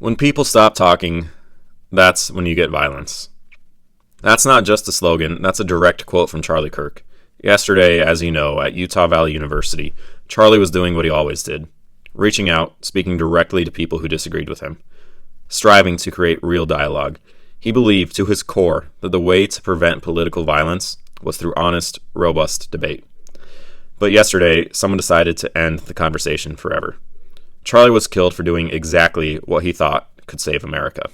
When people stop talking, that's when you get violence. That's not just a slogan, that's a direct quote from Charlie Kirk. Yesterday, as you know, at Utah Valley University, Charlie was doing what he always did, reaching out, speaking directly to people who disagreed with him, striving to create real dialogue. He believed to his core that the way to prevent political violence was through honest, robust debate. But yesterday, someone decided to end the conversation forever. Charlie was killed for doing exactly what he thought could save America.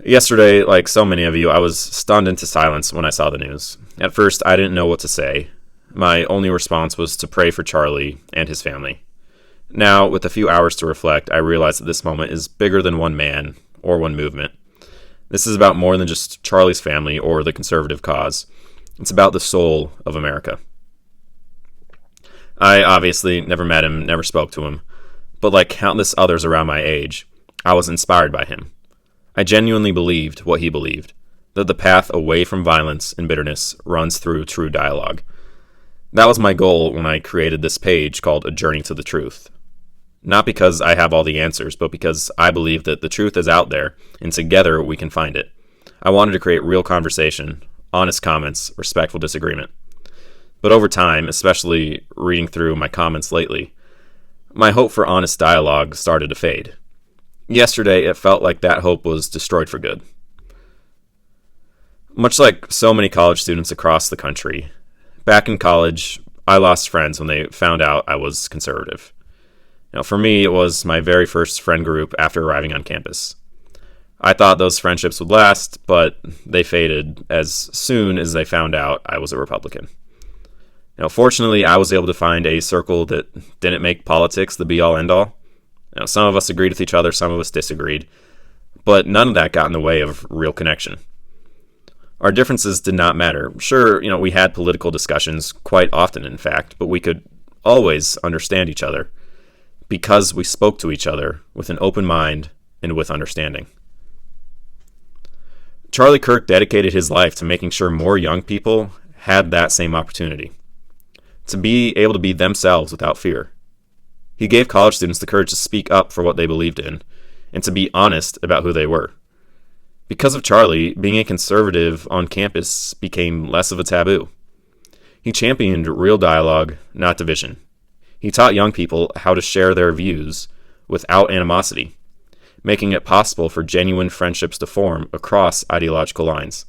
Yesterday, like so many of you, I was stunned into silence when I saw the news. At first, I didn't know what to say. My only response was to pray for Charlie and his family. Now, with a few hours to reflect, I realize that this moment is bigger than one man or one movement. This is about more than just Charlie's family or the conservative cause. It's about the soul of America. I obviously never met him, never spoke to him, but like countless others around my age, I was inspired by him. I genuinely believed what he believed, that the path away from violence and bitterness runs through true dialogue. That was my goal when I created this page called A Journey to the Truth. Not because I have all the answers, but because I believe that the truth is out there, and together we can find it. I wanted to create real conversation, honest comments, respectful disagreement. But over time, especially reading through my comments lately, my hope for honest dialogue started to fade. Yesterday, it felt like that hope was destroyed for good. Much like so many college students across the country, back in college, I lost friends when they found out I was conservative. For me, it was my very first friend group after arriving on campus. I thought those friendships would last, but they faded as soon as they found out I was a Republican. Fortunately, I was able to find a circle that didn't make politics the be-all, end-all. Some of us agreed with each other, some of us disagreed, but none of that got in the way of real connection. Our differences did not matter. Sure, we had political discussions quite often, in fact, but we could always understand each other because we spoke to each other with an open mind and with understanding. Charlie Kirk dedicated his life to making sure more young people had that same opportunity, to be able to be themselves without fear. He gave college students the courage to speak up for what they believed in and to be honest about who they were. Because of Charlie, being a conservative on campus became less of a taboo. He championed real dialogue, not division. He taught young people how to share their views without animosity, making it possible for genuine friendships to form across ideological lines.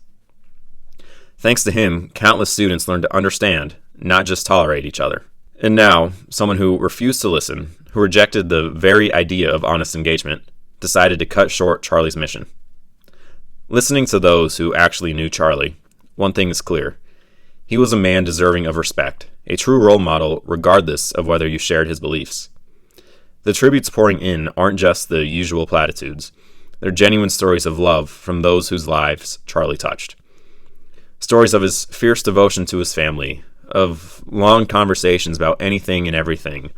Thanks to him, countless students learned to understand, not just tolerate each other. And now, someone who refused to listen, who rejected the very idea of honest engagement, decided to cut short Charlie's mission. Listening to those who actually knew Charlie, one thing is clear. He was a man deserving of respect, a true role model regardless of whether you shared his beliefs. The tributes pouring in aren't just the usual platitudes. They're genuine stories of love from those whose lives Charlie touched. Stories of his fierce devotion to his family, of long conversations about anything and everything,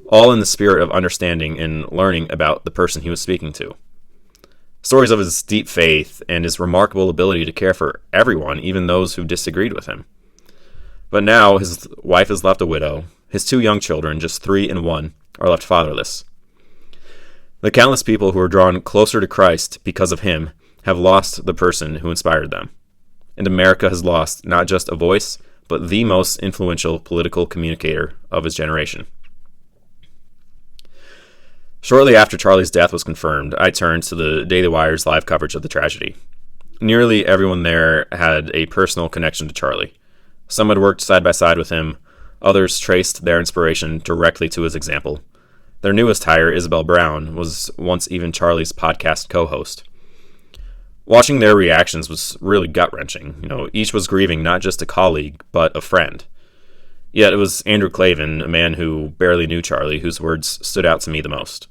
all in the spirit of understanding and learning about the person he was speaking to. Stories of his deep faith and his remarkable ability to care for everyone, even those who disagreed with him. But now his wife is left a widow, his two young children, just 3 and 1, are left fatherless. The countless people who are drawn closer to Christ because of him have lost the person who inspired them. And America has lost not just a voice, but the most influential political communicator of his generation. Shortly after Charlie's death was confirmed, I turned to the Daily Wire's live coverage of the tragedy. Nearly everyone there had a personal connection to Charlie. Some had worked side by side with him, others traced their inspiration directly to his example. Their newest hire, Isabel Brown, was once even Charlie's podcast co-host. Watching their reactions was really gut-wrenching. Each was grieving not just a colleague, but a friend. Yet it was Andrew Klavan, a man who barely knew Charlie, whose words stood out to me the most.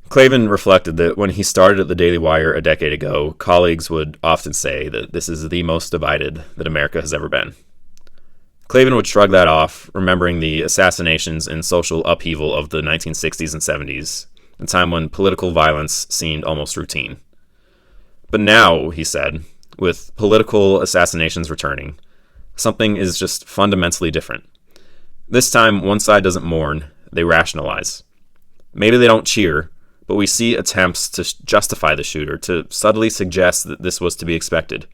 Klavan reflected that when he started at the Daily Wire a decade ago, colleagues would often say that this is the most divided that America has ever been. Klavan would shrug that off, remembering the assassinations and social upheaval of the 1960s and 70s, a time when political violence seemed almost routine. But now, he said, with political assassinations returning, something is just fundamentally different. This time, one side doesn't mourn, they rationalize. Maybe they don't cheer, but we see attempts to justify the shooter, to subtly suggest that this was to be expected.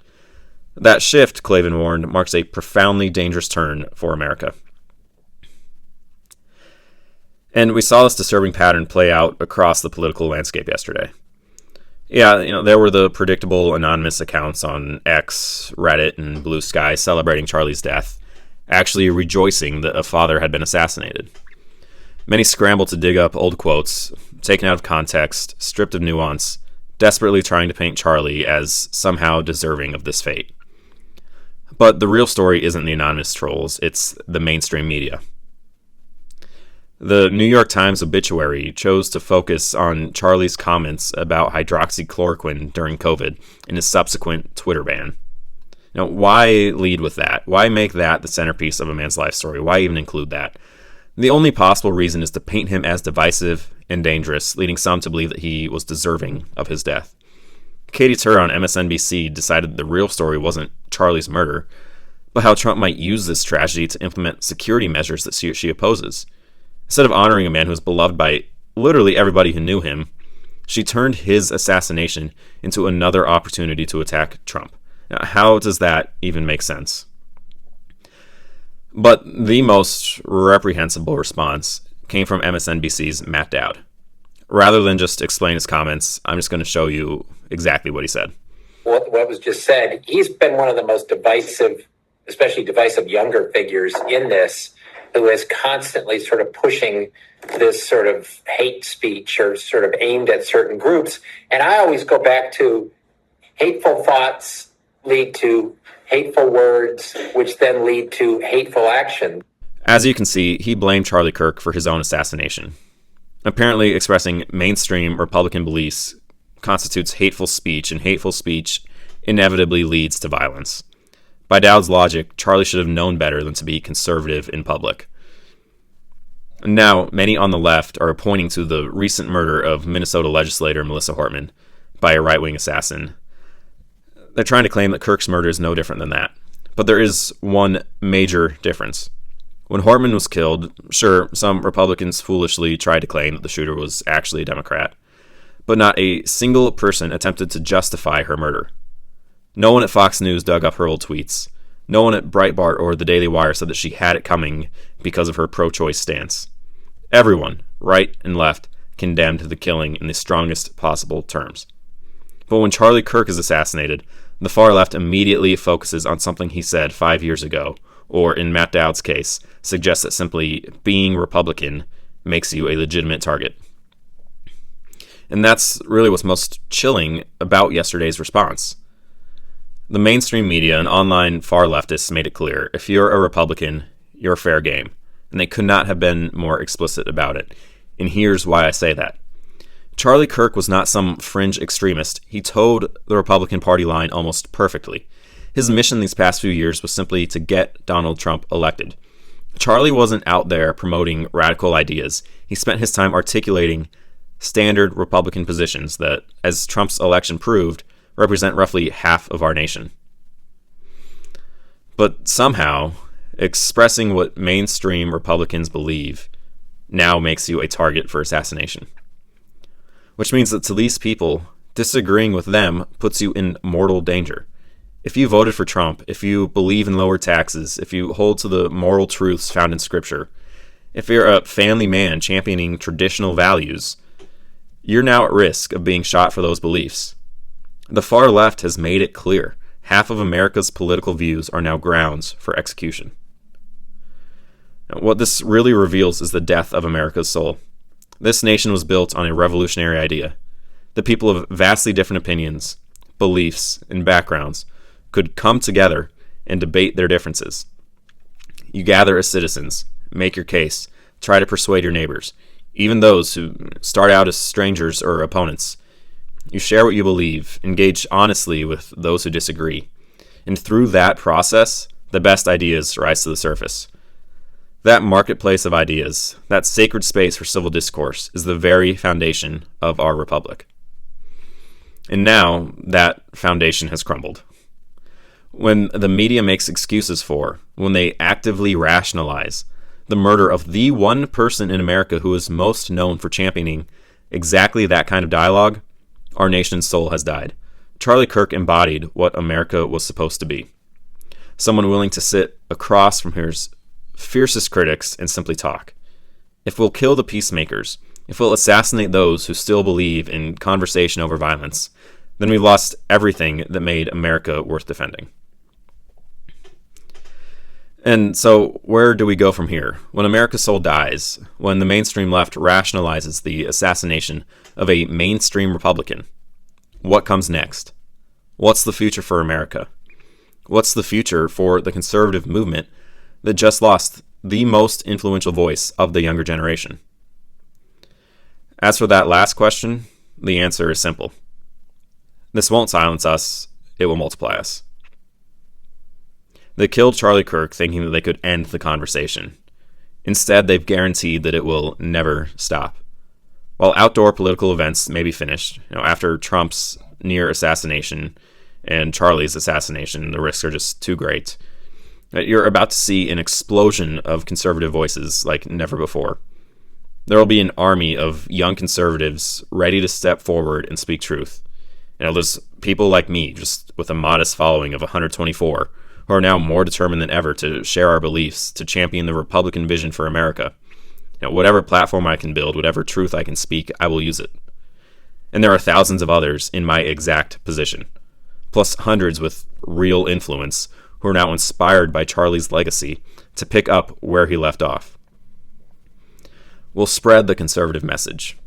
That shift, Klavan warned, marks a profoundly dangerous turn for America. And we saw this disturbing pattern play out across the political landscape yesterday. Yeah, there were the predictable anonymous accounts on X, Reddit, and Blue Sky celebrating Charlie's death, actually rejoicing that a father had been assassinated. Many scrambled to dig up old quotes, taken out of context, stripped of nuance, desperately trying to paint Charlie as somehow deserving of this fate. But the real story isn't the anonymous trolls, it's the mainstream media. The New York Times obituary chose to focus on Charlie's comments about hydroxychloroquine during COVID and his subsequent Twitter ban. Now, why lead with that? Why make that the centerpiece of a man's life story? Why even include that? The only possible reason is to paint him as divisive and dangerous, leading some to believe that he was deserving of his death. Katie Tur on MSNBC decided the real story wasn't Charlie's murder, but how Trump might use this tragedy to implement security measures that she opposes. Instead of honoring a man who was beloved by literally everybody who knew him, she turned his assassination into another opportunity to attack Trump. Now, how does that even make sense? But the most reprehensible response came from MSNBC's Matt Dowd. Rather than just explain his comments, I'm just going to show you exactly what he said. What was just said, he's been one of the most divisive, especially divisive younger figures in this, who is constantly sort of pushing this sort of hate speech or sort of aimed at certain groups. And I always go back to hateful thoughts lead to hateful words, which then lead to hateful action. As you can see, he blamed Charlie Kirk for his own assassination. Apparently, expressing mainstream Republican beliefs constitutes hateful speech, and hateful speech inevitably leads to violence. By Dowd's logic, Charlie should have known better than to be conservative in public. Now, many on the left are pointing to the recent murder of Minnesota legislator Melissa Hortman by a right-wing assassin. They're trying to claim that Kirk's murder is no different than that. But there is one major difference. When Hortman was killed, sure, some Republicans foolishly tried to claim that the shooter was actually a Democrat, but not a single person attempted to justify her murder. No one at Fox News dug up her old tweets. No one at Breitbart or the Daily Wire said that she had it coming because of her pro-choice stance. Everyone, right and left, condemned the killing in the strongest possible terms. But when Charlie Kirk is assassinated, the far left immediately focuses on something he said 5 years ago, or in Matt Dowd's case, suggests that simply being Republican makes you a legitimate target. And that's really what's most chilling about yesterday's response. The mainstream media and online far leftists made it clear, if you're a Republican, you're fair game. And they could not have been more explicit about it. And here's why I say that. Charlie Kirk was not some fringe extremist. He towed the Republican Party line almost perfectly. His mission these past few years was simply to get Donald Trump elected. Charlie wasn't out there promoting radical ideas. He spent his time articulating standard Republican positions that, as Trump's election proved, represent roughly half of our nation. But somehow, expressing what mainstream Republicans believe now makes you a target for assassination. Which means that to these people, disagreeing with them puts you in mortal danger. If you voted for Trump, if you believe in lower taxes, if you hold to the moral truths found in Scripture, if you're a family man championing traditional values, you're now at risk of being shot for those beliefs. The far left has made it clear. Half of America's political views are now grounds for execution. Now, what this really reveals is the death of America's soul. This nation was built on a revolutionary idea. The people of vastly different opinions, beliefs, and backgrounds could come together and debate their differences. You gather as citizens, make your case, try to persuade your neighbors, even those who start out as strangers or opponents. You share what you believe, engage honestly with those who disagree, and through that process, the best ideas rise to the surface. That marketplace of ideas, that sacred space for civil discourse, is the very foundation of our republic. And now, that foundation has crumbled. When the media makes excuses for, when they actively rationalize, the murder of the one person in America who is most known for championing exactly that kind of dialogue, our nation's soul has died. Charlie Kirk embodied what America was supposed to be. Someone willing to sit across from his fiercest critics and simply talk. If we'll kill the peacemakers, if we'll assassinate those who still believe in conversation over violence, then we've lost everything that made America worth defending. And so where do we go from here? When America's soul dies, when the mainstream left rationalizes the assassination of a mainstream Republican, what comes next? What's the future for America? What's the future for the conservative movement that just lost the most influential voice of the younger generation? As for that last question, the answer is simple. This won't silence us, it will multiply us. They killed Charlie Kirk thinking that they could end the conversation. Instead, they've guaranteed that it will never stop. While outdoor political events may be finished, after Trump's near assassination and Charlie's assassination, the risks are just too great. You're about to see an explosion of conservative voices like never before. There will be an army of young conservatives ready to step forward and speak truth. There's people like me, just with a modest following of 124, who are now more determined than ever to share our beliefs, to champion the Republican vision for America. Whatever platform I can build, whatever truth I can speak, I will use it. And there are thousands of others in my exact position, plus hundreds with real influence who are now inspired by Charlie's legacy to pick up where he left off. We'll spread the conservative message.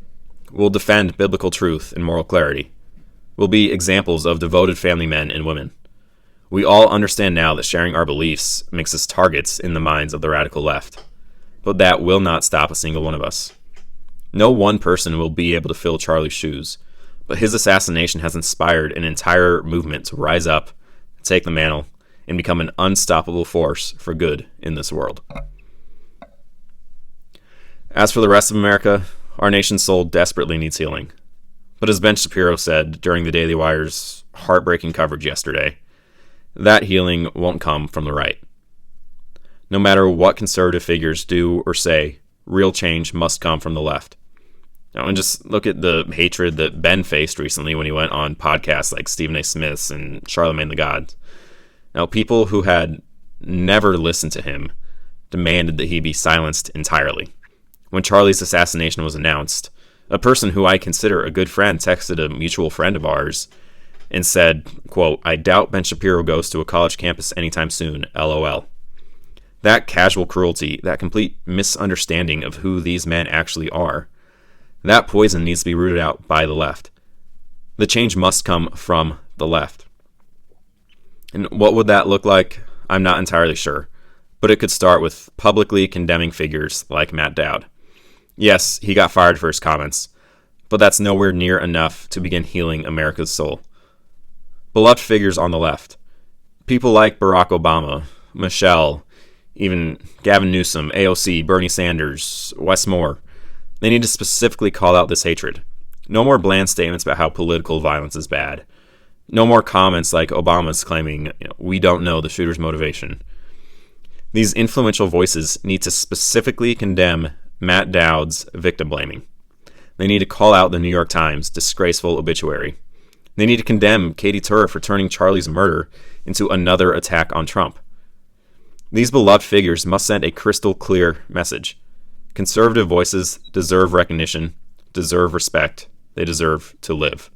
We'll defend biblical truth and moral clarity. We'll be examples of devoted family men and women. We all understand now that sharing our beliefs makes us targets in the minds of the radical left. But that will not stop a single one of us. No one person will be able to fill Charlie's shoes, but his assassination has inspired an entire movement to rise up, take the mantle, and become an unstoppable force for good in this world. As for the rest of America, our nation's soul desperately needs healing. But as Ben Shapiro said during the Daily Wire's heartbreaking coverage yesterday, that healing won't come from the right. No matter what conservative figures do or say, real change must come from the left. And just look at the hatred that Ben faced recently when he went on podcasts like Stephen A. Smith's and Charlemagne the God. Now, people who had never listened to him demanded that he be silenced entirely. When Charlie's assassination was announced, a person who I consider a good friend texted a mutual friend of ours and said, quote, "I doubt Ben Shapiro goes to a college campus anytime soon, LOL." That casual cruelty, that complete misunderstanding of who these men actually are, that poison needs to be rooted out by the left. The change must come from the left. And what would that look like? I'm not entirely sure. But it could start with publicly condemning figures like Matt Dowd. Yes, he got fired for his comments, but that's nowhere near enough to begin healing America's soul. Beloved figures on the left, people like Barack Obama, Michelle, even Gavin Newsom, AOC, Bernie Sanders, Wes Moore, they need to specifically call out this hatred. No more bland statements about how political violence is bad. No more comments like Obama's claiming, we don't know the shooter's motivation. These influential voices need to specifically condemn Matt Dowd's victim blaming. They need to call out the New York Times' disgraceful obituary. They need to condemn Katie Tur for turning Charlie's murder into another attack on Trump. These beloved figures must send a crystal clear message. Conservative voices deserve recognition, deserve respect, they deserve to live.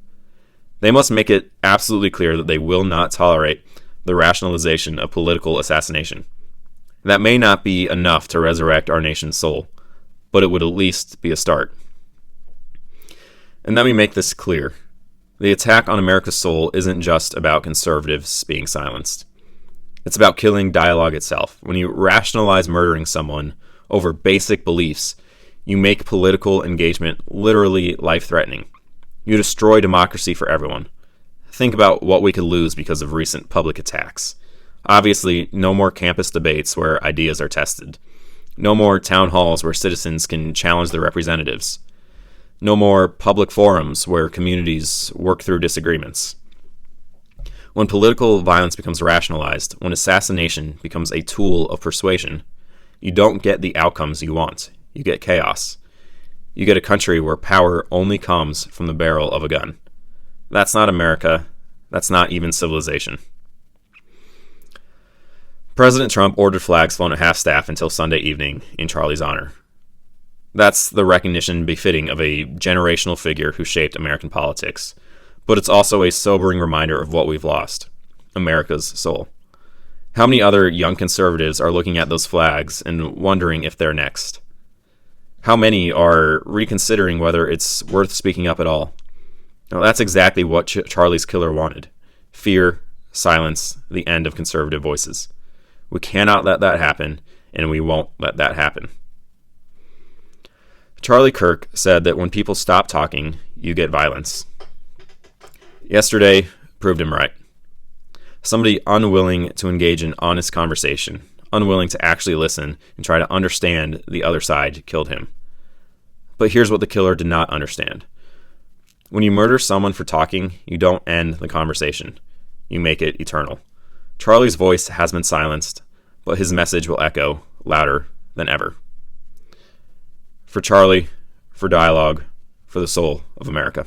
They must make it absolutely clear that they will not tolerate the rationalization of political assassination. That may not be enough to resurrect our nation's soul, but it would at least be a start. And let me make this clear. The attack on America's soul isn't just about conservatives being silenced. It's about killing dialogue itself. When you rationalize murdering someone over basic beliefs, you make political engagement literally life-threatening. You destroy democracy for everyone. Think about what we could lose because of recent public attacks. Obviously, no more campus debates where ideas are tested. No more town halls where citizens can challenge their representatives. No more public forums where communities work through disagreements. When political violence becomes rationalized, when assassination becomes a tool of persuasion, You don't get the outcomes you want. You get chaos. You get a country where power only comes from the barrel of a gun. That's not America. That's not even civilization. President Trump ordered flags flown at half-staff until Sunday evening in Charlie's honor. That's the recognition befitting of a generational figure who shaped American politics. But it's also a sobering reminder of what we've lost: America's soul. How many other young conservatives are looking at those flags and wondering if they're next? How many are reconsidering whether it's worth speaking up at all? Now, that's exactly what Charlie's killer wanted: fear, silence, the end of conservative voices. We cannot let that happen, and we won't let that happen. Charlie Kirk said that when people stop talking, you get violence. Yesterday proved him right. Somebody unwilling to engage in honest conversation, unwilling to actually listen and try to understand the other side, killed him. But here's what the killer did not understand. When you murder someone for talking, you don't end the conversation. You make it eternal. Charlie's voice has been silenced, but his message will echo louder than ever. For Charlie, for dialogue, for the soul of America.